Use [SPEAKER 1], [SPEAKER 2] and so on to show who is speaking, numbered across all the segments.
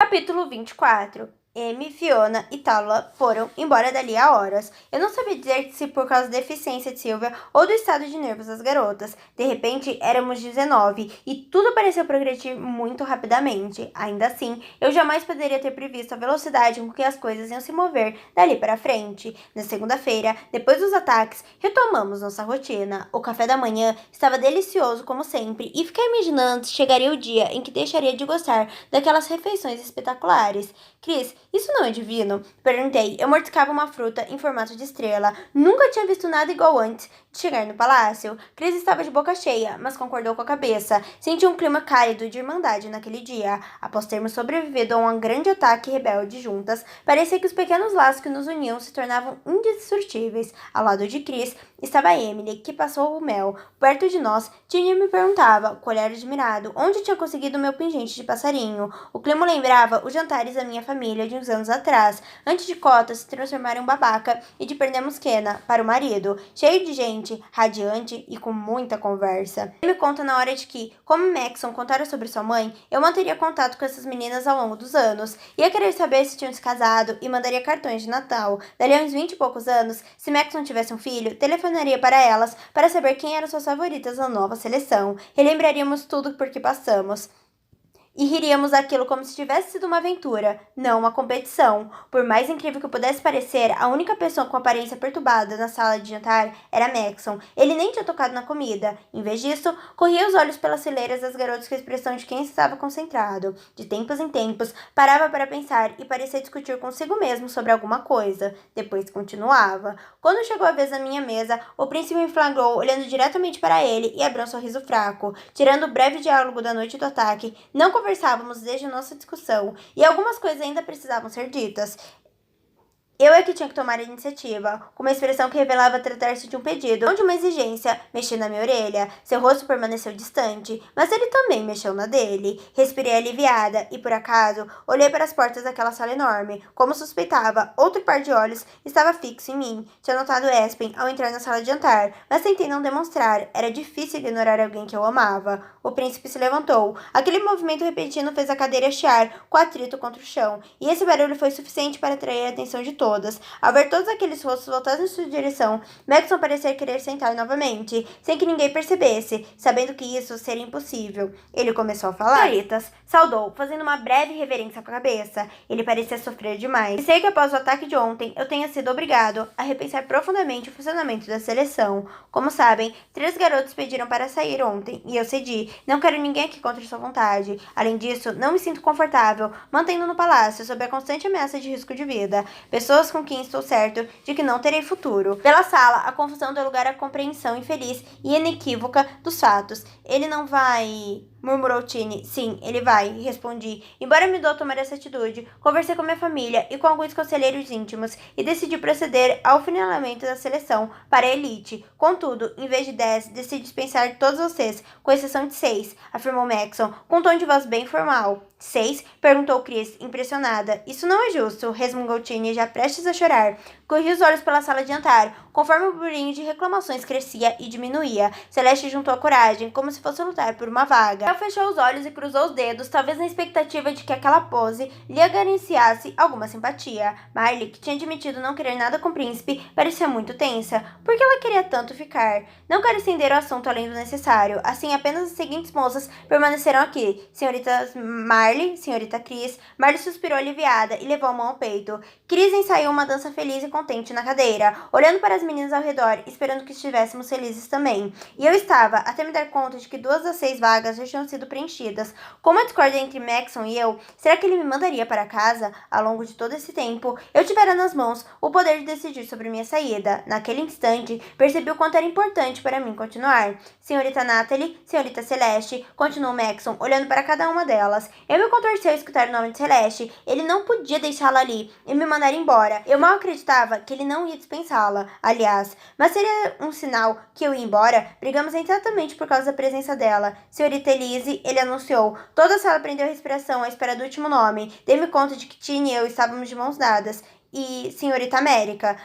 [SPEAKER 1] Capítulo 24. Amy, Fiona e Tala foram embora dali há horas. Eu não sabia dizer se por causa da deficiência de Sylvia ou do estado de nervos das garotas. De repente, éramos 19 e tudo pareceu progredir muito rapidamente. Ainda assim, eu jamais poderia ter previsto a velocidade com que as coisas iam se mover dali para frente. Na segunda-feira, depois dos ataques, retomamos nossa rotina. O café da manhã estava delicioso como sempre e fiquei imaginando se chegaria o dia em que deixaria de gostar daquelas refeições espetaculares. Chris, isso não é divino? Perguntei. Eu mordiscava uma fruta em formato de estrela. Nunca tinha visto nada igual antes de chegar no palácio. Chris estava de boca cheia, mas concordou com a cabeça. Senti um clima cálido de irmandade naquele dia. Após termos sobrevivido a um grande ataque rebelde juntas, parecia que os pequenos laços que nos uniam se tornavam indestrutíveis. Ao lado de Chris estava Emily, que passou o mel. Perto de nós, Ginny me perguntava, com olhar admirado, onde tinha conseguido meu pingente de passarinho. O clima lembrava os jantares da minha família de uns anos atrás, antes de Cota se transformar em um babaca e de perdermos Kenna para o marido, cheio de gente, radiante e com muita conversa. Ele me conta na hora de que, como Maxon contara sobre sua mãe, eu manteria contato com essas meninas ao longo dos anos. Ia querer saber se tinham se casado e mandaria cartões de Natal. Dali a uns 20 e poucos anos, se Maxon tivesse um filho, telefonaria para elas para saber quem eram suas favoritas na nova seleção. Relembraríamos tudo por que passamos. E riríamos daquilo como se tivesse sido uma aventura, não uma competição. Por mais incrível que pudesse parecer, a única pessoa com aparência perturbada na sala de jantar era Maxon. Ele nem tinha tocado na comida. Em vez disso, corria os olhos pelas fileiras das garotas com a expressão de quem estava concentrado. De tempos em tempos, parava para pensar e parecia discutir consigo mesmo sobre alguma coisa. Depois continuava. Quando chegou a vez da minha mesa, o príncipe me flagrou olhando diretamente para ele e abriu um sorriso fraco. Tirando o breve diálogo da noite do ataque, não conversávamos desde a nossa discussão, e algumas coisas ainda precisavam ser ditas. Eu é que tinha que tomar a iniciativa, com uma expressão que revelava tratar-se de um pedido, não de uma exigência. Mexi na minha orelha. Seu rosto permaneceu distante, mas ele também mexeu na dele. Respirei aliviada e, por acaso, olhei para as portas daquela sala enorme. Como suspeitava, outro par de olhos estava fixo em mim. Tinha notado Espen ao entrar na sala de jantar, mas tentei não demonstrar. Era difícil ignorar alguém que eu amava. O príncipe se levantou. Aquele movimento repentino fez a cadeira chiar com atrito contra o chão, e esse barulho foi suficiente para atrair a atenção de todos. Ao ver todos aqueles rostos voltados em sua direção, Maxon parecia querer sentar novamente, sem que ninguém percebesse, sabendo que isso seria impossível. Ele começou a falar. Senhoritas, saudou, fazendo uma breve reverência com a cabeça. Ele parecia sofrer demais. E sei que após o ataque de ontem, eu tenha sido obrigado a repensar profundamente o funcionamento da seleção. Como sabem, 3 garotos pediram para sair ontem, e eu cedi. Não quero ninguém aqui contra sua vontade. Além disso, não me sinto confortável mantendo no palácio sob a constante ameaça de risco de vida pessoas com quem estou certo de que não terei futuro. Pela sala, a confusão deu lugar à compreensão infeliz e inequívoca dos fatos. Ele não vai... murmurou Tini. Sim, ele vai, respondi. Embora me dou tomar essa atitude, conversei com minha família e com alguns conselheiros íntimos e decidi proceder ao finalamento da seleção para a elite. Contudo, em vez de 10, decidi dispensar todos vocês, com exceção de 6, afirmou Maxon, com um tom de voz bem formal. 6? Perguntou Chris, impressionada. Isso não é justo, resmungou Tini, já prestes a chorar. Corri os olhos pela sala de jantar, conforme o burburinho de reclamações crescia e diminuía. Celeste juntou a coragem, como se fosse lutar por uma vaga. Ela fechou os olhos e cruzou os dedos, talvez na expectativa de que aquela pose lhe acariciasse alguma simpatia. Marley, que tinha admitido não querer nada com o príncipe, parecia muito tensa. Por que ela queria tanto ficar? Não quero estender o assunto além do necessário. Assim, apenas as seguintes moças permaneceram aqui. Senhorita Marley, senhorita Chris. Marley suspirou aliviada e levou a mão ao peito. Chris ensaiou uma dança feliz e contente na cadeira, olhando para as meninas ao redor, esperando que estivéssemos felizes também. E eu estava, até me dar conta de que 2 das 6 vagas já tinham sido preenchidas. Como a discórdia entre Maxon e eu, será que ele me mandaria para casa? Ao longo de todo esse tempo, eu tivera nas mãos o poder de decidir sobre minha saída. Naquele instante, percebi o quanto era importante para mim continuar. Senhorita Natalie, senhorita Celeste, continuou Maxon, olhando para cada uma delas. Eu me contorci ao escutar o nome de Celeste. Ele não podia deixá-la ali e me mandar embora. Eu mal acreditava que ele não ia dispensá-la, aliás. Mas seria um sinal que eu ia embora? Brigamos exatamente por causa da presença dela. Senhorita Elise, ele anunciou. Toda a sala prendeu a respiração à espera do último nome. Dei-me conta de que Tini e eu estávamos de mãos dadas. E senhorita América...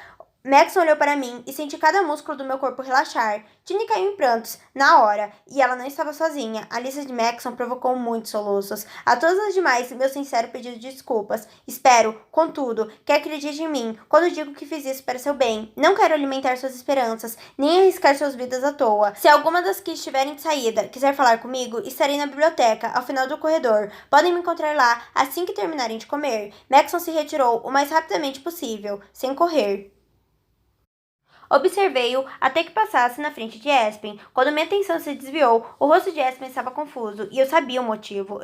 [SPEAKER 1] Maxon olhou para mim e senti cada músculo do meu corpo relaxar. Tini caiu em prantos, na hora, e ela não estava sozinha. A lista de Maxon provocou muitos soluços. A todas as demais, meu sincero pedido de desculpas. Espero, contudo, que acredite em mim quando digo que fiz isso para seu bem. Não quero alimentar suas esperanças, nem arriscar suas vidas à toa. Se alguma das que estiverem de saída quiser falar comigo, estarei na biblioteca, ao final do corredor. Podem me encontrar lá assim que terminarem de comer. Maxon se retirou o mais rapidamente possível, sem correr. Observei-o até que passasse na frente de Espen. Quando minha atenção se desviou, o rosto de Espen estava confuso, e eu sabia o motivo.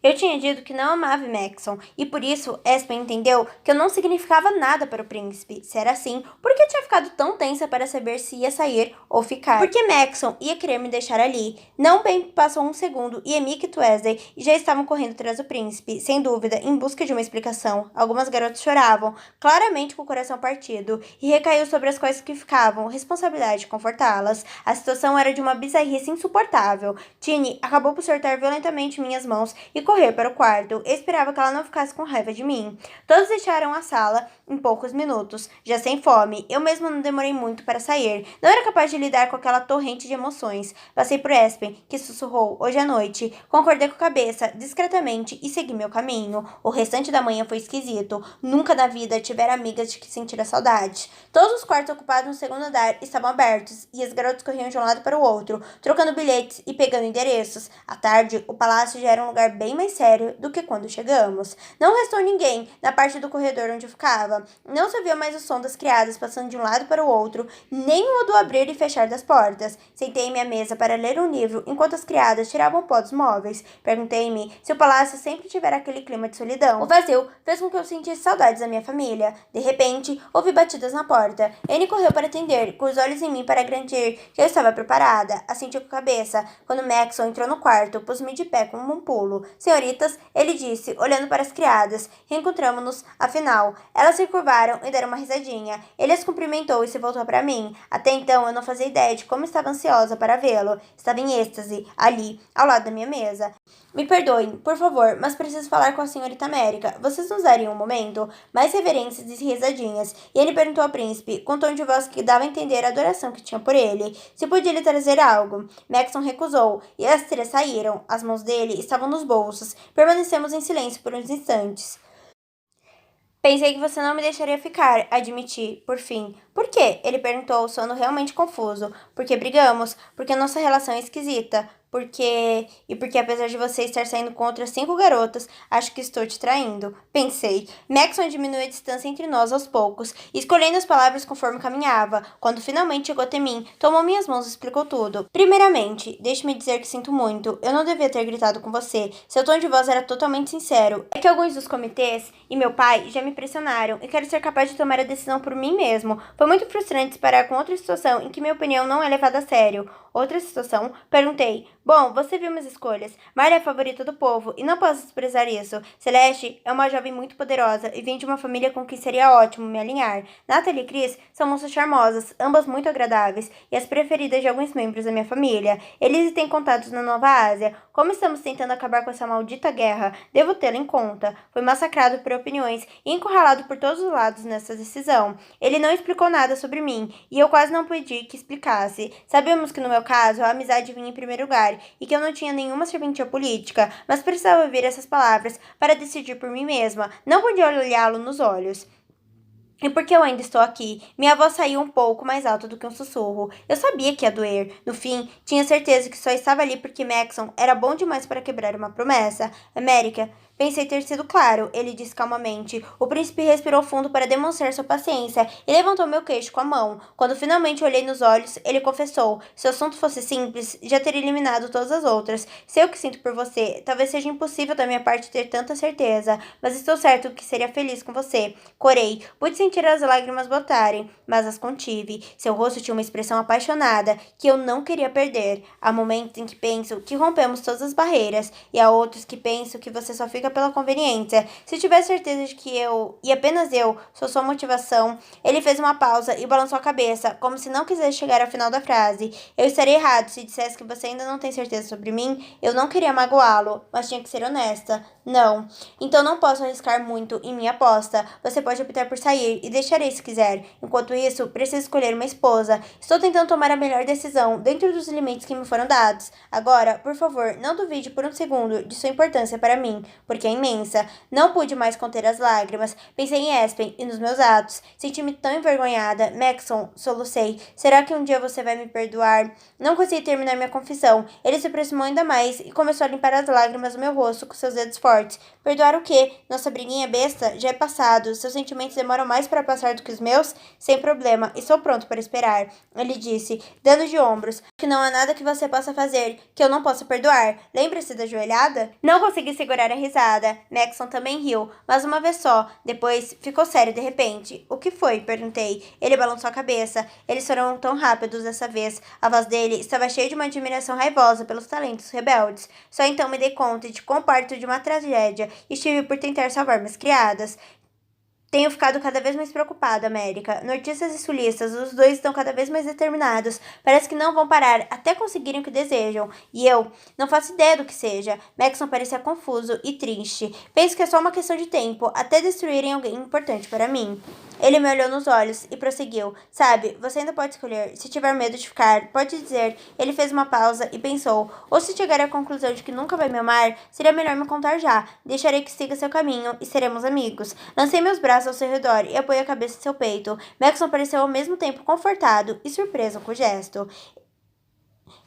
[SPEAKER 1] Eu tinha dito que não amava Maxon, e por isso Espen entendeu que eu não significava nada para o príncipe. Se era assim, por que tinha ficado tão tensa para saber se ia sair ou ficar? Porque Maxon ia querer me deixar ali. Não bem passou um segundo e Emick e Twesley já estavam correndo atrás do príncipe, sem dúvida, em busca de uma explicação. Algumas garotas choravam, claramente com o coração partido, e recaiu sobre as quais que ficavam responsabilidade de confortá-las. A situação era de uma bizarrice insuportável. Tini acabou por soltar violentamente minhas mãos e correr para o quarto. Eu esperava que ela não ficasse com raiva de mim. Todos deixaram a sala em poucos minutos, já sem fome. Eu mesma não demorei muito para sair. Não era capaz de lidar com aquela torrente de emoções. Passei por Espen, que sussurrou hoje à noite. Concordei com a cabeça, discretamente, e segui meu caminho. O restante da manhã foi esquisito. Nunca na vida tivera amigas de que sentira saudade. Todos os quartos ocupados no segundo andar estavam abertos, e as garotas corriam de um lado para o outro, trocando bilhetes e pegando endereços. À tarde, o palácio já era um lugar bem mais sério do que quando chegamos. Não restou ninguém na parte do corredor onde eu ficava. Não se ouvia mais o som das criadas passando de um lado para o outro, nem o do abrir e fechar das portas. Sentei em minha mesa para ler um livro enquanto as criadas tiravam o pó dos móveis. Perguntei-me se o palácio sempre tivera aquele clima de solidão. O vazio fez com que eu sentisse saudades da minha família. De repente, ouvi batidas na porta. Anne correu para atender, com os olhos em mim para garantir que eu estava preparada. Assenti com a cabeça. Quando Maxon entrou no quarto, pus-me de pé como um pulo. Senhoritas, ele disse, olhando para as criadas. Reencontramos-nos, afinal. Elas se curvaram e deram uma risadinha. Ele as cumprimentou e se voltou para mim. Até então, eu não fazia ideia de como estava ansiosa para vê-lo. Estava em êxtase, ali, ao lado da minha mesa. Me perdoem, por favor, mas preciso falar com a senhorita América. Vocês nos dariam um momento? Mais reverências e risadinhas. E ele perguntou ao príncipe, com um tom de voz que dava a entender a adoração que tinha por ele, se podia lhe trazer algo. Maxon recusou, e as três saíram. As mãos dele estavam nos bolsos. Permanecemos em silêncio por uns instantes. Pensei que você não me deixaria ficar, admiti, por fim. Por quê? Ele perguntou, soando realmente confuso. Porque brigamos, porque nossa relação é esquisita, porque apesar de você estar saindo com outras 5 garotas, acho que estou te traindo. Pensei. Maxon diminuiu a distância entre nós aos poucos, escolhendo as palavras conforme caminhava. Quando finalmente chegou até mim, tomou minhas mãos e explicou tudo. Primeiramente, deixe-me dizer que sinto muito. Eu não devia ter gritado com você. Seu tom de voz era totalmente sincero. É que alguns dos comitês e meu pai já me pressionaram e quero ser capaz de tomar a decisão por mim mesmo. Foi muito frustrante parar com outra situação em que minha opinião não é levada a sério. Outra situação? Perguntei. Bom, você viu minhas escolhas. Marla é a favorita do povo, e não posso desprezar isso. Celeste é uma jovem muito poderosa e vem de uma família com quem seria ótimo me alinhar. Natalie e Chris são moças charmosas, ambas muito agradáveis, e as preferidas de alguns membros da minha família. Eles têm contatos na Nova Ásia. Como estamos tentando acabar com essa maldita guerra, devo tê-lo em conta. Foi massacrado por opiniões e encurralado por todos os lados nessa decisão. Ele não explicou nada sobre mim, e eu quase não pedi que explicasse. Sabíamos que no meu caso, a amizade vinha em primeiro lugar, e que eu não tinha nenhuma serventia política, mas precisava ouvir essas palavras para decidir por mim mesma. Não podia olhá-lo nos olhos. E porque eu ainda estou aqui, minha voz saiu um pouco mais alta do que um sussurro. Eu sabia que ia doer. No fim, tinha certeza que só estava ali porque Maxon era bom demais para quebrar uma promessa. América, pensei ter sido claro, ele disse calmamente. O príncipe respirou fundo para demonstrar sua paciência e levantou meu queixo com a mão. Quando finalmente olhei nos olhos, ele confessou. Se o assunto fosse simples, já teria eliminado todas as outras. Sei o que sinto por você. Talvez seja impossível da minha parte ter tanta certeza, mas estou certo que seria feliz com você. Corei. Pude sentir as lágrimas brotarem, mas as contive. Seu rosto tinha uma expressão apaixonada que eu não queria perder. Há momentos em que penso que rompemos todas as barreiras, e há outros que penso que você só fica pela conveniência. Se tiver certeza de que eu, e apenas eu, sou sua motivação. Ele fez uma pausa e balançou a cabeça, como se não quisesse chegar ao final da frase. Eu estaria errado se dissesse que você ainda não tem certeza sobre mim. Eu não queria magoá-lo, mas tinha que ser honesta. Não. Então não posso arriscar muito em minha aposta. Você pode optar por sair e deixarei se quiser. Enquanto isso, preciso escolher uma esposa. Estou tentando tomar a melhor decisão dentro dos limites que me foram dados. Agora, por favor, não duvide por um segundo de sua importância para mim, porque é imensa. Não pude mais conter as lágrimas. Pensei em Aspen e nos meus atos. Senti-me tão envergonhada. Maxon, solucei. Será que um dia você vai me perdoar? Não consegui terminar minha confissão. Ele se aproximou ainda mais e começou a limpar as lágrimas do meu rosto com seus dedos fortes. Perdoar o quê? Nossa briguinha besta já é passado. Seus sentimentos demoram mais para passar do que os meus? Sem problema, estou pronto para esperar. Ele disse, dando de ombros, que não há nada que você possa fazer que eu não possa perdoar. Lembra-se da joelhada? Não consegui segurar a risada. Maxon também riu, mas uma vez só. Depois ficou sério de repente. O que foi? Perguntei. Ele balançou a cabeça. Eles foram tão rápidos dessa vez. A voz dele estava cheia de uma admiração raivosa pelos talentos rebeldes. Só então me dei conta de quão perto de uma tragédia estive por tentar salvar minhas criadas. Tenho ficado cada vez mais preocupada, América. Nortistas e sulistas, os dois estão cada vez mais determinados. Parece que não vão parar até conseguirem o que desejam. E eu não faço ideia do que seja. Maxon parecia confuso e triste. Penso que é só uma questão de tempo, até destruírem alguém importante para mim. Ele me olhou nos olhos e prosseguiu. Sabe, você ainda pode escolher. Se tiver medo de ficar, pode dizer. Ele fez uma pausa e pensou. Ou se chegar à conclusão de que nunca vai me amar, seria melhor me contar já. Deixarei que siga seu caminho e seremos amigos. Lancei meus braços ao seu redor e apoiei a cabeça em seu peito. Maxon pareceu ao mesmo tempo confortado e surpreso com o gesto.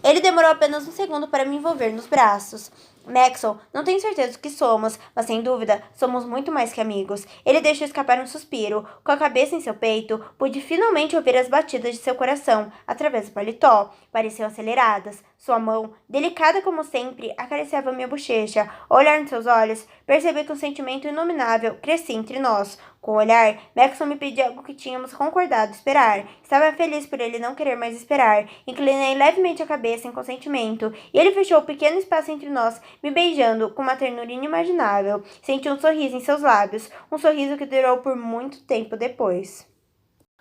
[SPEAKER 1] Ele demorou apenas um segundo para me envolver nos braços. Maxon, não tenho certeza do que somos, mas sem dúvida, somos muito mais que amigos. Ele deixou escapar um suspiro. Com a cabeça em seu peito, pude finalmente ouvir as batidas de seu coração, através do paletó. Pareciam aceleradas. Sua mão, delicada como sempre, acariciava minha bochecha. Ao olhar nos seus olhos, percebi que um sentimento inominável crescia entre nós. Com o olhar, Maxon me pediu algo que tínhamos concordado esperar. Estava feliz por ele não querer mais esperar. Inclinei levemente a cabeça em consentimento, e ele fechou o pequeno espaço entre nós, me beijando com uma ternura inimaginável. Senti um sorriso em seus lábios, um sorriso que durou por muito tempo depois.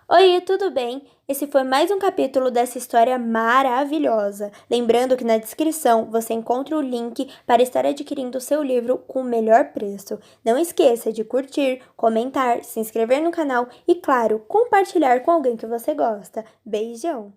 [SPEAKER 1] Oi, tudo bem? Esse foi mais um capítulo dessa história maravilhosa. Lembrando que na descrição você encontra o link para estar adquirindo o seu livro com o melhor preço. Não esqueça de curtir, comentar, se inscrever no canal e, claro, compartilhar com alguém que você gosta. Beijão!